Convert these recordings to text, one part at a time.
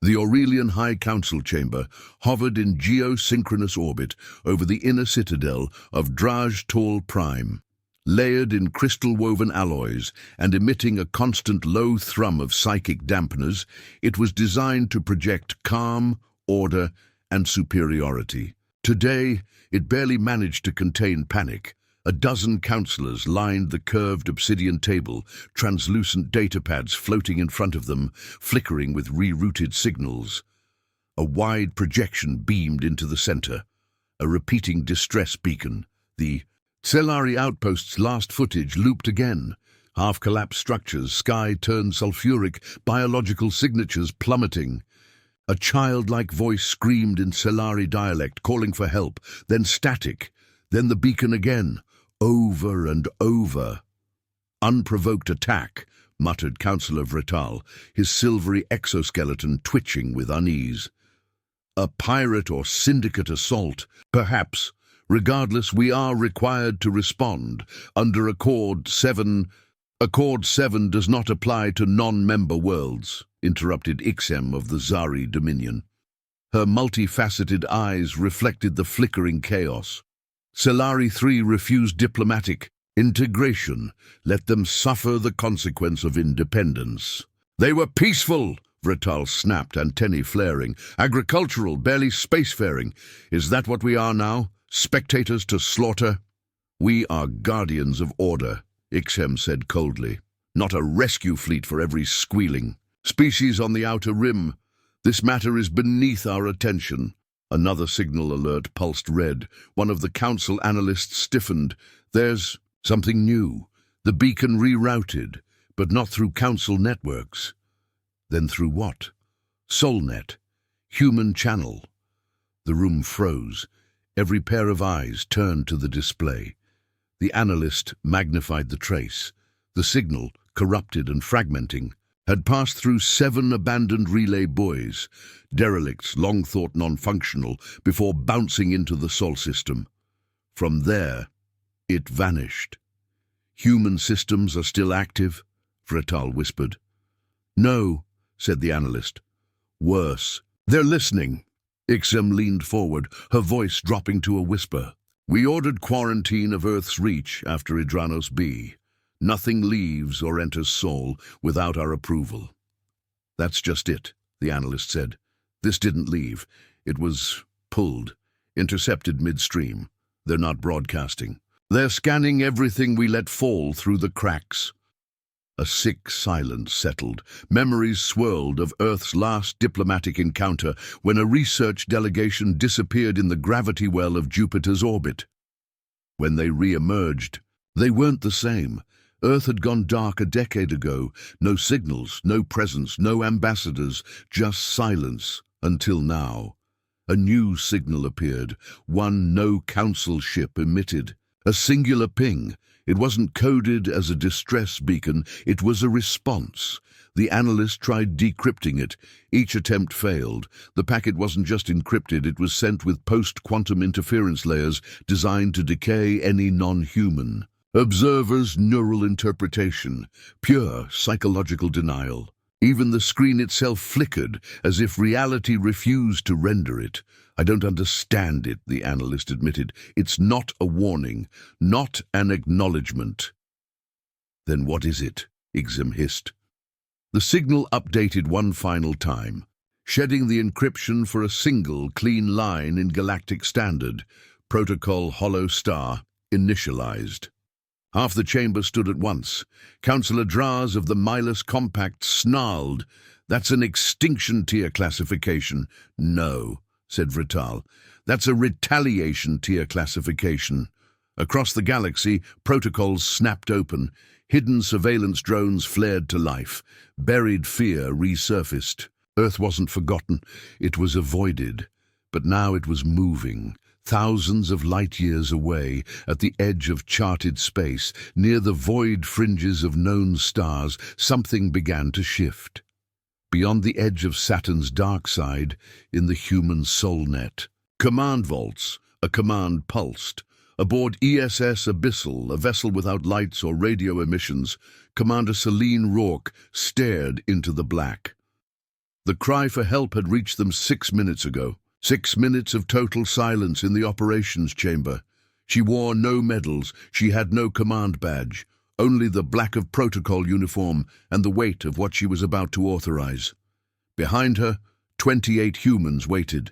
The Aurelian High Council chamber hovered in geosynchronous orbit over the inner citadel of Draj Tol Prime. Layered in crystal-woven alloys and emitting a constant low thrum of psychic dampeners, it was designed to project calm, order, and superiority. Today, it barely managed to contain panic. A dozen counselors lined the curved obsidian table, translucent datapads floating in front of them, flickering with rerouted signals. A wide projection beamed into the center, a repeating distress beacon. The Celari outpost's last footage looped again. Half-collapsed structures, sky turned sulfuric, biological signatures plummeting. A childlike voice screamed in Celari dialect, calling for help, then static, then the beacon again, over and over. Unprovoked attack, muttered Councillor Vretal, his silvery exoskeleton twitching with unease. A pirate or syndicate assault, perhaps. Regardless, we are required to respond. Under Accord 7... Accord 7 does not apply to non-member worlds, interrupted Ixem of the Zari Dominion. Her multifaceted eyes reflected the flickering chaos. Celari 3 refused diplomatic integration. Let them suffer the consequence of independence. They were peaceful, Vretal snapped, antennae flaring. Agricultural, barely spacefaring. Is that what we are now? Spectators to slaughter? We are guardians of order, Ixem said coldly. Not a rescue fleet for every squealing. Species on the outer rim. This matter is beneath our attention. Another signal alert pulsed red. One of the council analysts stiffened. There's something new. The beacon rerouted, but not through council networks. Then through what? Solnet. Human channel. The room froze. Every pair of eyes turned to the display. The analyst magnified the trace. The signal, corrupted and fragmenting, had passed through 7 abandoned relay buoys, derelicts long thought non-functional, before bouncing into the Sol system. From there, it vanished. Human systems are still active, Vretal whispered. No, said the analyst. Worse. They're listening. Ixem leaned forward, her voice dropping to a whisper. We ordered quarantine of Earth's reach after Idranos B. Nothing leaves or enters Sol without our approval. That's just it, the analyst said. This didn't leave. It was pulled, intercepted midstream. They're not broadcasting. They're scanning everything we let fall through the cracks. A sick silence settled. Memories swirled of Earth's last diplomatic encounter when a research delegation disappeared in the gravity well of Jupiter's orbit. When they re-emerged, they weren't the same. Earth had gone dark a decade ago. No signals, no presence, no ambassadors, just silence, until now. A new signal appeared, one no council ship emitted. A singular ping. It wasn't coded as a distress beacon, it was a response. The analyst tried decrypting it. Each attempt failed. The packet wasn't just encrypted, it was sent with post-quantum interference layers designed to decay any non-human. Observer's neural interpretation, pure psychological denial. Even the screen itself flickered, as if reality refused to render it. I don't understand it, the analyst admitted. It's not a warning, not an acknowledgement. Then what is it? Ixem hissed. The signal updated one final time, shedding the encryption for a single, clean line in Galactic Standard. Protocol Hollow Star, initialized. Half the chamber stood at once. Councillor Draz of the Milas Compact snarled. That's an extinction tier classification. No, said Vretal. That's a retaliation tier classification. Across the galaxy, protocols snapped open. Hidden surveillance drones flared to life. Buried fear resurfaced. Earth wasn't forgotten. It was avoided. But now it was moving. Thousands of light-years away, at the edge of charted space, near the void fringes of known stars, something began to shift. Beyond the edge of Saturn's dark side, in the human soulnet. Command vaults, a command pulsed. Aboard ESS Abyssal, a vessel without lights or radio emissions, Commander Celine Rourke stared into the black. The cry for help had reached them 6 minutes ago. 6 minutes of total silence in the operations chamber. She wore no medals, she had no command badge, only the black of protocol uniform and the weight of what she was about to authorize. Behind her, 28 humans waited.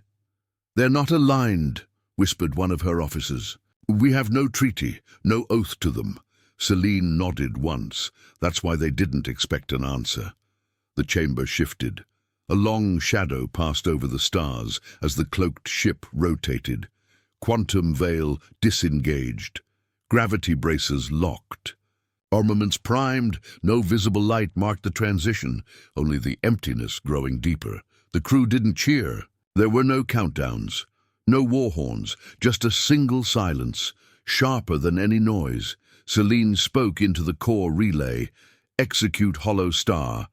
"They're not aligned," whispered one of her officers. "We have no treaty, no oath to them." Celine nodded once. That's why they didn't expect an answer. The chamber shifted. A long shadow passed over the stars as the cloaked ship rotated. Quantum veil disengaged. Gravity braces locked. Armaments primed, no visible light marked the transition, only the emptiness growing deeper. The crew didn't cheer. There were no countdowns, no war horns, just a single silence, sharper than any noise. Celine spoke into the core relay. "Execute Hollow Star."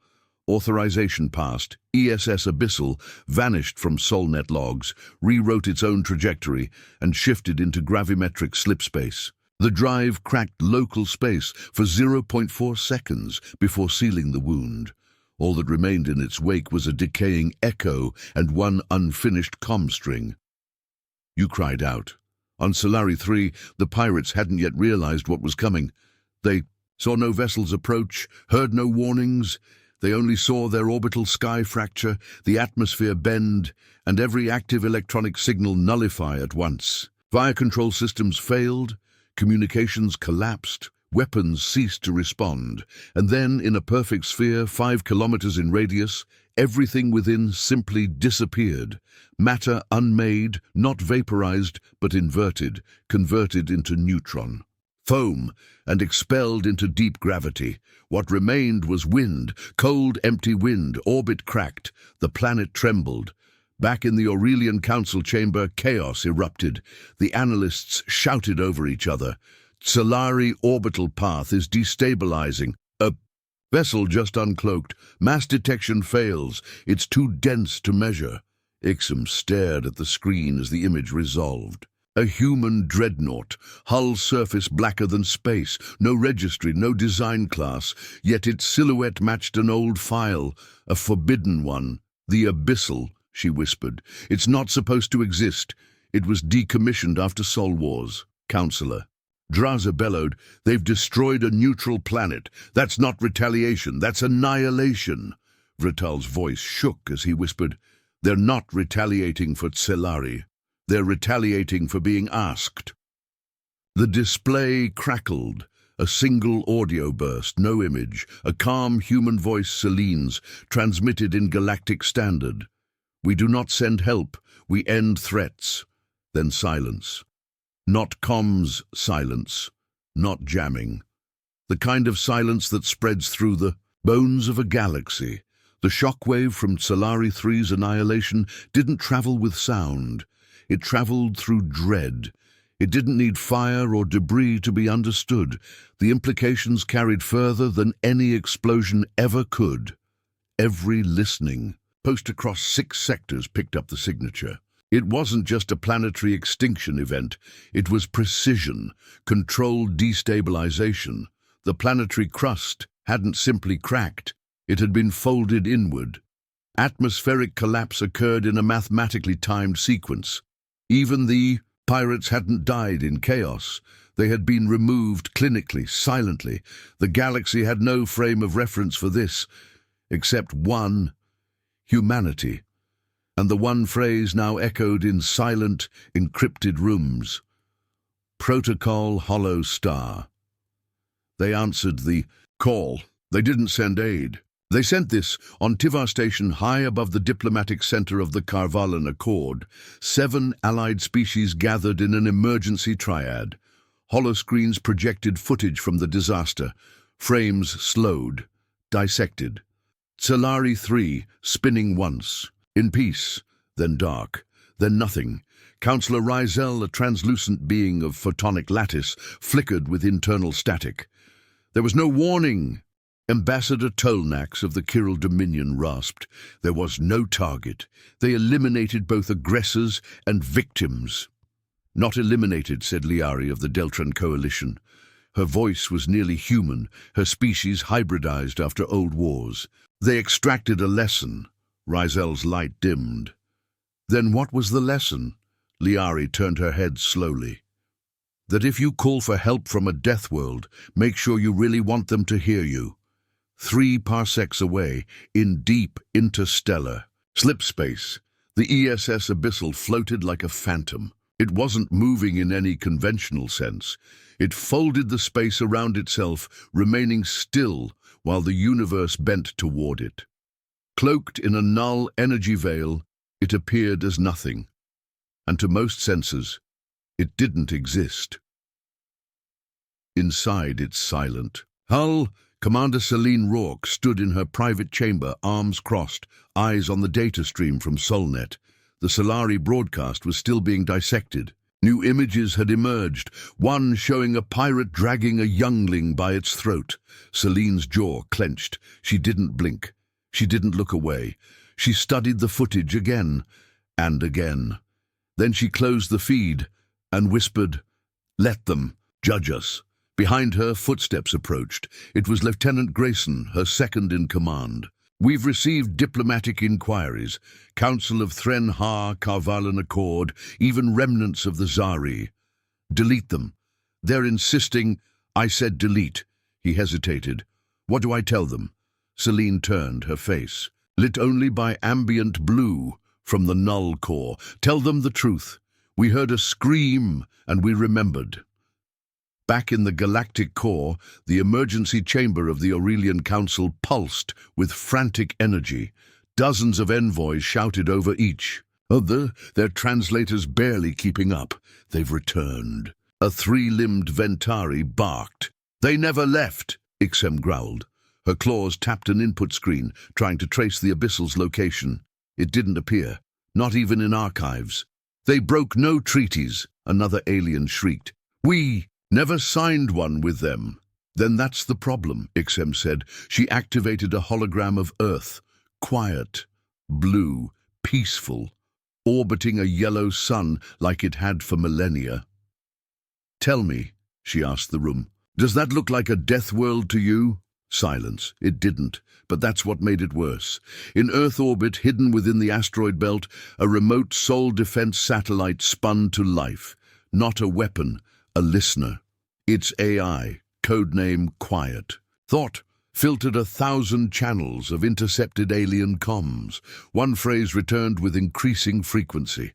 Authorization passed. ESS Abyssal vanished from Solnet logs, rewrote its own trajectory, and shifted into gravimetric slipspace. The drive cracked local space for 0.4 seconds before sealing the wound. All that remained in its wake was a decaying echo and one unfinished comm string. You cried out. On Solari 3, the pirates hadn't yet realized what was coming. They saw no vessels approach, heard no warnings. They only saw their orbital sky fracture, the atmosphere bend, and every active electronic signal nullify at once. Fire control systems failed, communications collapsed, weapons ceased to respond, and then, in a perfect sphere 5 kilometers in radius, everything within simply disappeared. Matter unmade, not vaporized, but inverted, converted into neutron. Foam, and expelled into deep gravity. What remained was wind, cold, empty wind, orbit cracked. The planet trembled. Back in the Aurelian Council chamber, chaos erupted. The analysts shouted over each other. "Solari orbital path is destabilizing. A vessel just uncloaked. Mass detection fails. It's too dense to measure." Ixom stared at the screen as the image resolved. A human dreadnought, hull surface blacker than space, no registry, no design class, yet its silhouette matched an old file, a forbidden one. "The Abyssal," she whispered. "It's not supposed to exist. It was decommissioned after Sol Wars." "Counselor." Draza bellowed, "They've destroyed a neutral planet. That's not retaliation, that's annihilation." Vratal's voice shook as he whispered, "They're not retaliating for Tselari. They're retaliating for being asked." The display crackled. A single audio burst, no image, a calm human voice, Celine's, transmitted in Galactic Standard. "We do not send help, we end threats." Then silence. Not comms silence, not jamming. The kind of silence that spreads through the bones of a galaxy. The shockwave from Solari 3's annihilation didn't travel with sound. It traveled through dread. It didn't need fire or debris to be understood. The implications carried further than any explosion ever could. Every listening post across 6 sectors picked up the signature. It wasn't just a planetary extinction event. It was precision, controlled destabilization. The planetary crust hadn't simply cracked. It had been folded inward. Atmospheric collapse occurred in a mathematically timed sequence. Even the pirates hadn't died in chaos. They had been removed clinically, silently. The galaxy had no frame of reference for this, except one: humanity. And the one phrase now echoed in silent, encrypted rooms: "Protocol Hollow Star." They answered the call. They didn't send aid. They sent this on Tivar Station, high above the diplomatic center of the Carvalan Accord. 7 allied species gathered in an emergency triad. Holoscreens projected footage from the disaster. Frames slowed, dissected. Solari 3 spinning once. In peace, then dark, then nothing. Counselor Rizel, a translucent being of photonic lattice, flickered with internal static. There was no warning. Ambassador Tolnax of the Kirill Dominion rasped. There was no target. They eliminated both aggressors and victims. Not eliminated, said Liari of the Deltran Coalition. Her voice was nearly human, her species hybridized after old wars. They extracted a lesson. Rizel's light dimmed. Then what was the lesson? Liari turned her head slowly. That if you call for help from a death world, make sure you really want them to hear you. 3 parsecs away, in deep interstellar slipspace, the ESS Abyssal floated like a phantom. It wasn't moving in any conventional sense. It folded the space around itself, remaining still while the universe bent toward it. Cloaked in a null energy veil, it appeared as nothing. And to most senses, it didn't exist. Inside, it's silent. Hull, Commander Celine Rourke stood in her private chamber, arms crossed, eyes on the data stream from Solnet. The Solari broadcast was still being dissected. New images had emerged, one showing a pirate dragging a youngling by its throat. Celine's jaw clenched. She didn't blink. She didn't look away. She studied the footage again and again. Then she closed the feed and whispered, "Let them judge us." Behind her, footsteps approached. It was Lieutenant Grayson, her second in command. "We've received diplomatic inquiries. Council of Thren Ha, Carvalan Accord, even remnants of the Zari. Delete them. They're insisting—" I said delete. He hesitated. "What do I tell them?" Celine turned, her face lit only by ambient blue from the null core. "Tell them the truth. We heard a scream and we remembered." Back in the Galactic core, the emergency chamber of the Aurelian Council pulsed with frantic energy. Dozens of envoys shouted over each. Their translators barely keeping up. "They've returned." A 3-limbed Ventari barked. "They never left," Ixem growled. Her claws tapped an input screen, trying to trace the Abyssal's location. It didn't appear, not even in archives. "They broke no treaties," another alien shrieked. "We never signed one with them." "Then that's the problem," Ixem said. She activated a hologram of Earth, quiet, blue, peaceful, orbiting a yellow sun like it had for millennia. "Tell me," she asked the room, "does that look like a death world to you?" Silence. It didn't, but that's what made it worse. In Earth orbit, hidden within the asteroid belt, a remote soul defense satellite spun to life. Not a weapon, a listener. Its AI, codename Quiet. Thought filtered 1,000 channels of intercepted alien comms. One phrase returned with increasing frequency.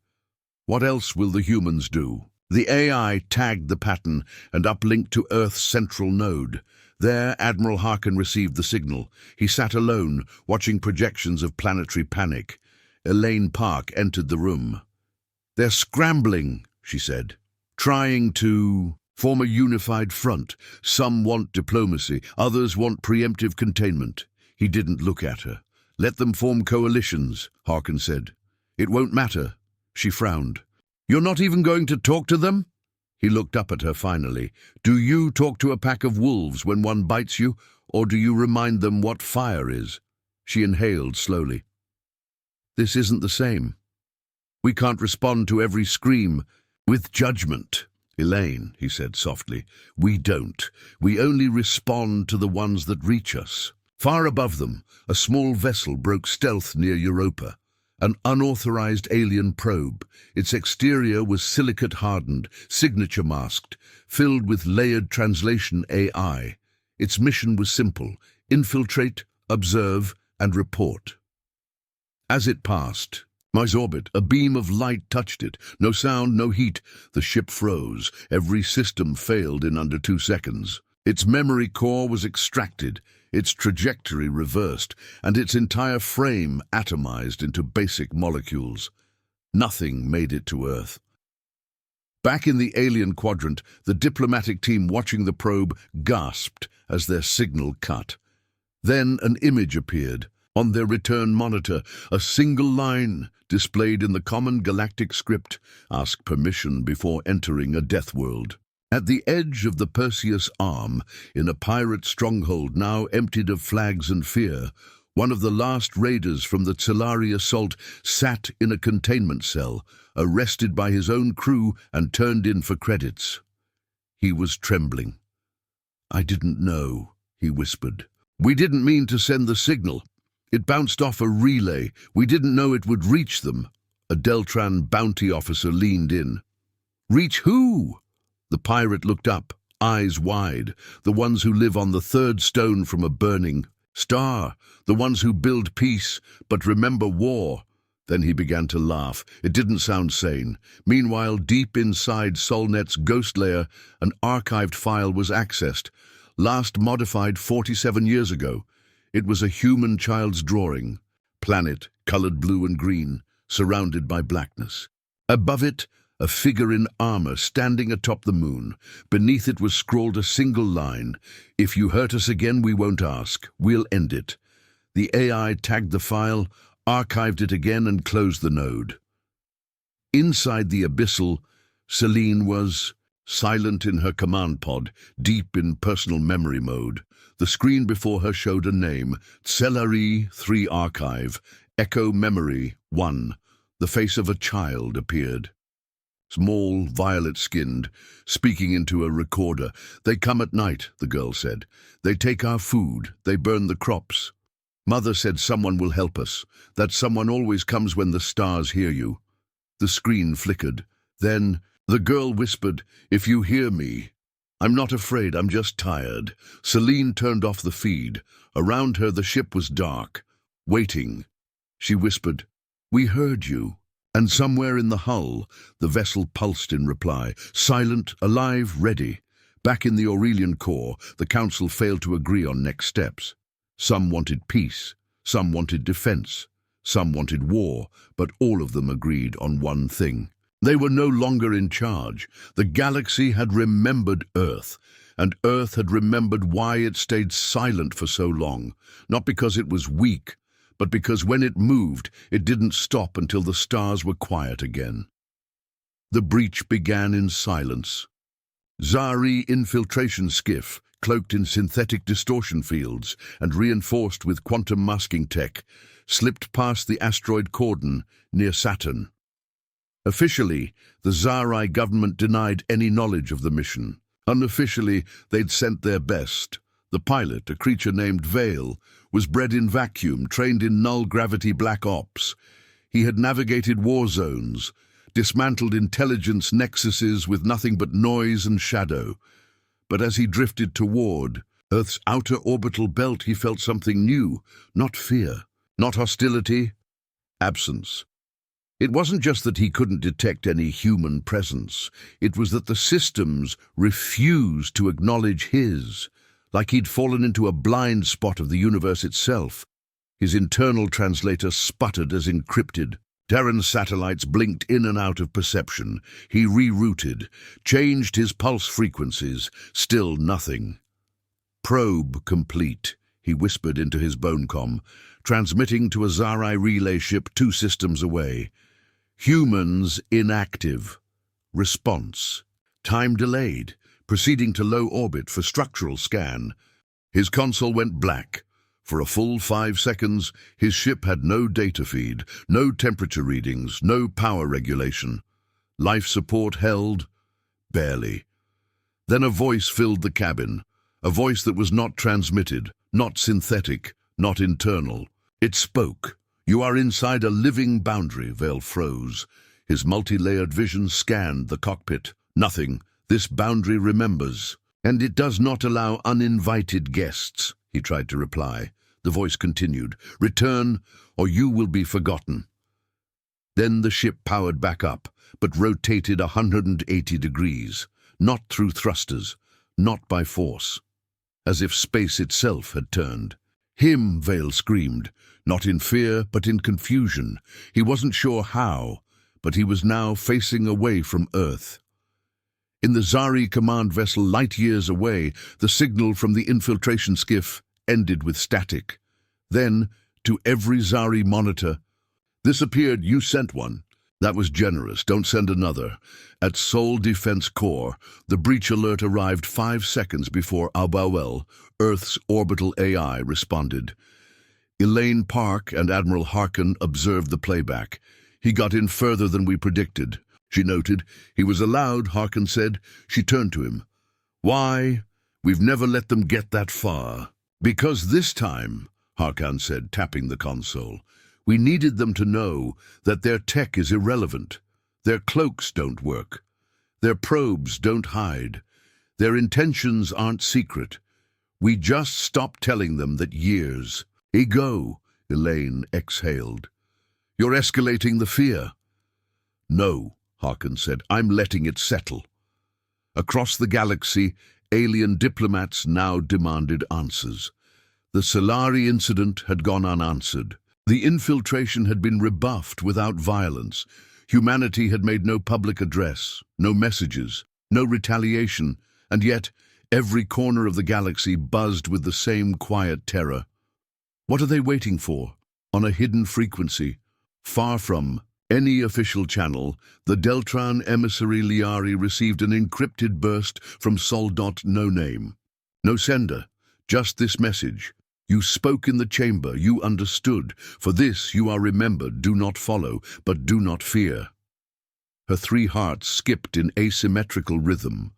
"What else will the humans do?" The AI tagged the pattern and uplinked to Earth's central node. There, Admiral Harkin received the signal. He sat alone, watching projections of planetary panic. Elaine Park entered the room. "They're scrambling," she said, "trying to form a unified front. Some want diplomacy, others want preemptive containment." He didn't look at her. "Let them form coalitions," Harkin said. "It won't matter." She frowned. "You're not even going to talk to them?" He looked up at her finally. "Do you talk to a pack of wolves when one bites you, or do you remind them what fire is?" She inhaled slowly. "This isn't the same. We can't respond to every scream with judgment." "Elaine," he said softly, "we don't. We only respond to the ones that reach us." Far above them, a small vessel broke stealth near Europa. An unauthorized alien probe. Its exterior was silicate-hardened, signature-masked, filled with layered translation AI. Its mission was simple: infiltrate, observe, and report. As it passed orbit, a beam of light touched it. No sound, no heat. The ship froze. Every system failed in under 2 seconds. Its memory core was extracted, its trajectory reversed, and its entire frame atomized into basic molecules. Nothing made it to Earth. Back in the alien quadrant, the diplomatic team watching the probe gasped as their signal cut. Then an image appeared. On their return monitor, a single line displayed in the common galactic script: "Ask permission before entering a death world." At the edge of the Perseus Arm, in a pirate stronghold now emptied of flags and fear, one of the last raiders from the Solari assault sat in a containment cell, arrested by his own crew and turned in for credits. He was trembling. "I didn't know," he whispered. "We didn't mean to send the signal." It bounced off a relay. We didn't know it would reach them. A Deltran bounty officer leaned in. Reach who? The pirate looked up, eyes wide. The ones who live on the third stone from a burning star. The ones who build peace, but remember war. Then he began to laugh. It didn't sound sane. Meanwhile, deep inside Solnet's ghost layer, an archived file was accessed. Last modified 47 years ago. It was a human child's drawing. Planet, colored blue and green, surrounded by blackness. Above it, a figure in armor standing atop the moon. Beneath it was scrawled a single line. If you hurt us again, we won't ask. We'll end it. The AI tagged the file, archived it again, and closed the node. Inside the abyssal, Celine was silent in her command pod, deep in personal memory mode. The screen before her showed a name, Tselari 3 Archive, Echo Memory 1. The face of a child appeared. Small, violet-skinned, speaking into a recorder. They come at night, the girl said. They take our food, they burn the crops. Mother said someone will help us. That someone always comes when the stars hear you. The screen flickered. Then the girl whispered, if you hear me. I'm not afraid, I'm just tired. Celine turned off the feed. Around her the ship was dark, waiting. She whispered, we heard you. And somewhere in the hull, the vessel pulsed in reply, silent, alive, ready. Back in the Aurelian core, the council failed to agree on next steps. Some wanted peace, some wanted defense, some wanted war, but all of them agreed on one thing. They were no longer in charge. The galaxy had remembered Earth, and Earth had remembered why it stayed silent for so long, not because it was weak, but because when it moved, it didn't stop until the stars were quiet again. The breach began in silence. Zari infiltration skiff, cloaked in synthetic distortion fields and reinforced with quantum masking tech, slipped past the asteroid cordon near Saturn. Officially, the Zari government denied any knowledge of the mission. Unofficially, they'd sent their best. The pilot, a creature named Vale, was bred in vacuum, trained in null-gravity black ops. He had navigated war zones, dismantled intelligence nexuses with nothing but noise and shadow. But as he drifted toward Earth's outer orbital belt, he felt something new, not fear, not hostility, absence. It wasn't just that he couldn't detect any human presence. It was that the systems refused to acknowledge his, like he'd fallen into a blind spot of the universe itself. His internal translator sputtered as encrypted. Terran's satellites blinked in and out of perception. He rerouted, changed his pulse frequencies. Still nothing. Probe complete, he whispered into his bonecom, transmitting to a Zari relay ship 2 systems away. Humans inactive. Response. Time delayed, proceeding to low orbit for structural scan. His console went black. For a full 5 seconds, his ship had no data feed, no temperature readings, no power regulation. Life support held, barely. Then a voice filled the cabin, a voice that was not transmitted, not synthetic, not internal. It spoke. You are inside a living boundary, Vale froze. His multi-layered vision scanned the cockpit. Nothing. This boundary remembers. And it does not allow uninvited guests, he tried to reply. The voice continued. Return, or you will be forgotten. Then the ship powered back up, but rotated 180 degrees. Not through thrusters, not by force. As if space itself had turned. Him, Vale screamed. Not in fear, but in confusion. He wasn't sure how, but he was now facing away from Earth. In the Zari command vessel light years away, the signal from the infiltration skiff ended with static. Then, to every Zari monitor, this appeared, you sent one. That was generous, don't send another. At Sol Defense Corps, the breach alert arrived 5 seconds before Albawel, Earth's orbital AI, responded. Elaine Park and Admiral Harkin observed the playback. He got in further than we predicted, she noted. He was allowed, Harkin said. She turned to him. Why? We've never let them get that far. Because this time, Harkan said, tapping the console. We needed them to know that their tech is irrelevant. Their cloaks don't work. Their probes don't hide. Their intentions aren't secret. We just stopped telling them that years. Ego, Elaine exhaled. You're escalating the fear. No, Harkan said, I'm letting it settle. Across the galaxy, alien diplomats now demanded answers. The Solari incident had gone unanswered. The infiltration had been rebuffed without violence. Humanity had made no public address, no messages, no retaliation, and yet every corner of the galaxy buzzed with the same quiet terror. What are they waiting for? On a hidden frequency, far from any official channel, the Deltran emissary Liari received an encrypted burst from Soldot No Name. No sender, just this message. You spoke in the chamber, you understood. For this you are remembered, do not follow, but do not fear. Her 3 hearts skipped in asymmetrical rhythm.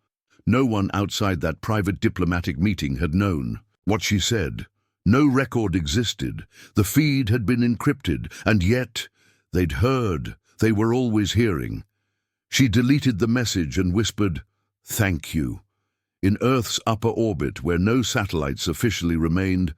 No one outside that private diplomatic meeting had known what she said. No record existed. The feed had been encrypted, and yet they'd heard. They were always hearing. She deleted the message and whispered, "Thank you." In Earth's upper orbit, where no satellites officially remained,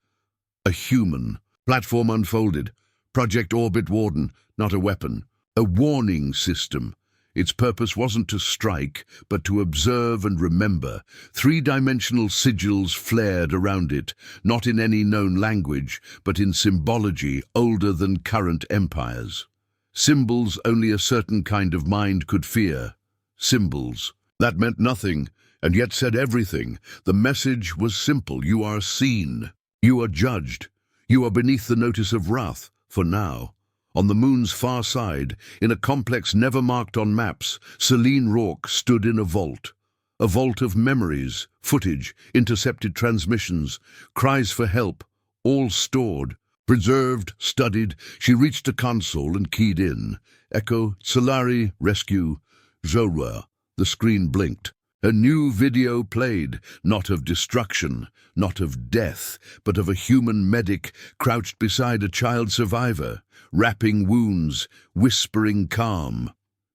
a human platform unfolded. Project Orbit Warden, not a weapon. A warning system. Its purpose wasn't to strike, but to observe and remember. 3-dimensional sigils flared around it, not in any known language, but in symbology older than current empires. Symbols only a certain kind of mind could fear. Symbols. That meant nothing, and yet said everything. The message was simple. You are seen. You are judged. You are beneath the notice of wrath, for now. On the moon's far side, in a complex never marked on maps, Celine Rourke stood in a vault. A vault of memories, footage, intercepted transmissions, cries for help, all stored. Preserved, studied, she reached a console and keyed in. Echo, Solari, Rescue, Zorua. The screen blinked. A new video played, not of destruction, not of death, but of a human medic crouched beside a child survivor, wrapping wounds, whispering calm.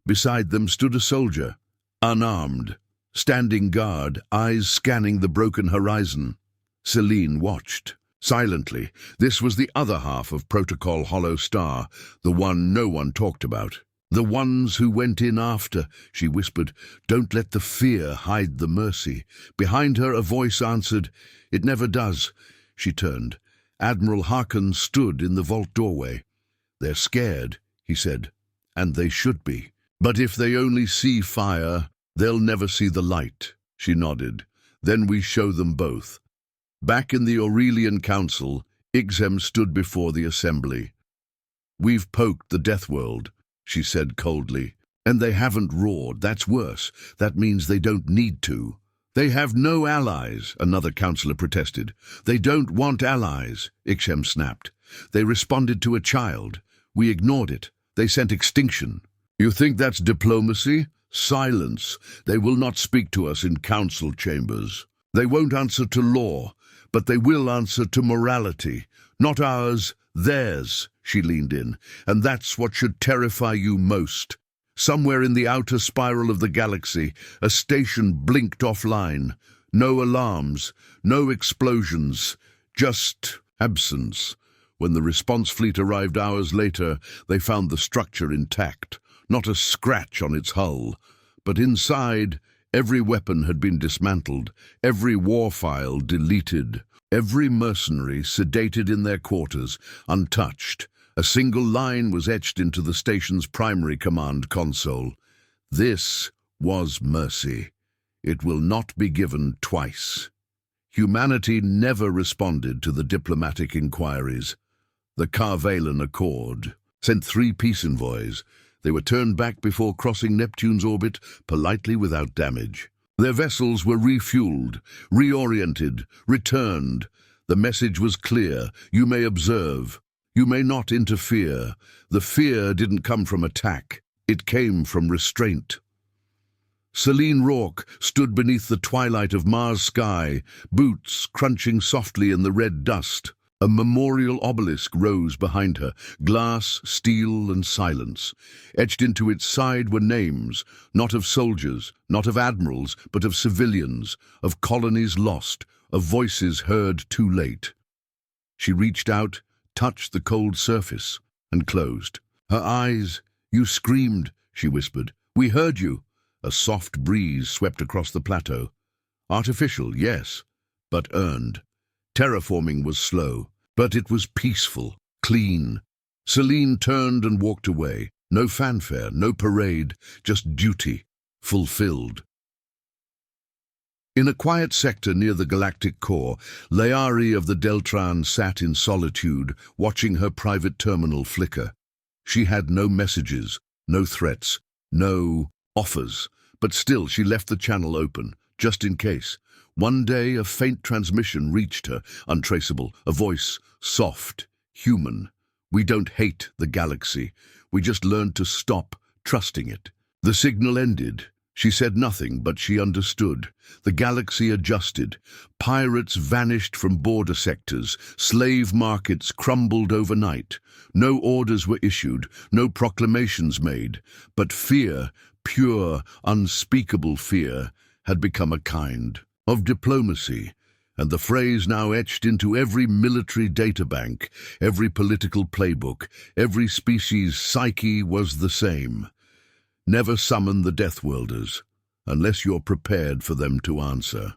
Beside them stood a soldier, unarmed, standing guard, eyes scanning the broken horizon. Celine watched. Silently. This was the other half of Protocol Hollow Star, the one no one talked about. The ones who went in after, she whispered. Don't let the fear hide the mercy. Behind her a voice answered, It never does. She turned. Admiral Harkan stood in the vault doorway. They're scared, he said, and they should be. But if they only see fire, they'll never see the light. She nodded. Then we show them both. Back in the Aurelian Council, Ixem stood before the assembly. We've poked the death world, she said coldly. And they haven't roared. That's worse. That means they don't need to. They have no allies, another councillor protested. They don't want allies, Ixem snapped. They responded to a child. We ignored it. They sent extinction. You think that's diplomacy? Silence. They will not speak to us in council chambers. They won't answer to law, but they will answer to morality. Not ours, theirs, she leaned in. And that's what should terrify you most. Somewhere in the outer spiral of the galaxy, a station blinked offline. No alarms, no explosions, just absence. When the response fleet arrived hours later, they found the structure intact, not a scratch on its hull. But inside, every weapon had been dismantled, every war file deleted, every mercenary sedated in their quarters, untouched. A single line was etched into the station's primary command console. This was mercy. It will not be given twice. Humanity never responded to the diplomatic inquiries. The Carvalan Accord sent 3 peace envoys. They were turned back before crossing Neptune's orbit, politely without damage. Their vessels were refueled, reoriented, returned. The message was clear. You may observe. You may not interfere. The fear didn't come from attack. It came from restraint. Celine Rourke stood beneath the twilight of Mars sky, boots crunching softly in the red dust. A memorial obelisk rose behind her, glass, steel, and silence. Etched into its side were names, not of soldiers, not of admirals, but of civilians, of colonies lost, of voices heard too late. She reached out, touched the cold surface, and closed. Her eyes, "You screamed," she whispered. "We heard you." A soft breeze swept across the plateau. Artificial, yes, but earned. Terraforming was slow, but it was peaceful, clean. Celine turned and walked away. No fanfare, no parade, just duty, fulfilled. In a quiet sector near the Galactic core, Layari of the Deltran sat in solitude, watching her private terminal flicker. She had no messages, no threats, no offers, but still she left the channel open, just in case. One day a faint transmission reached her, untraceable, a voice, soft, human. "We don't hate the galaxy. We just learned to stop trusting it." The signal ended. She said nothing, but she understood. The galaxy adjusted. Pirates vanished from border sectors. Slave markets crumbled overnight. No orders were issued, no proclamations made. But fear, pure, unspeakable fear, had become a kind of diplomacy, and the phrase now etched into every military databank, every political playbook, every species' psyche was the same. Never summon the Deathworlders, unless you're prepared for them to answer.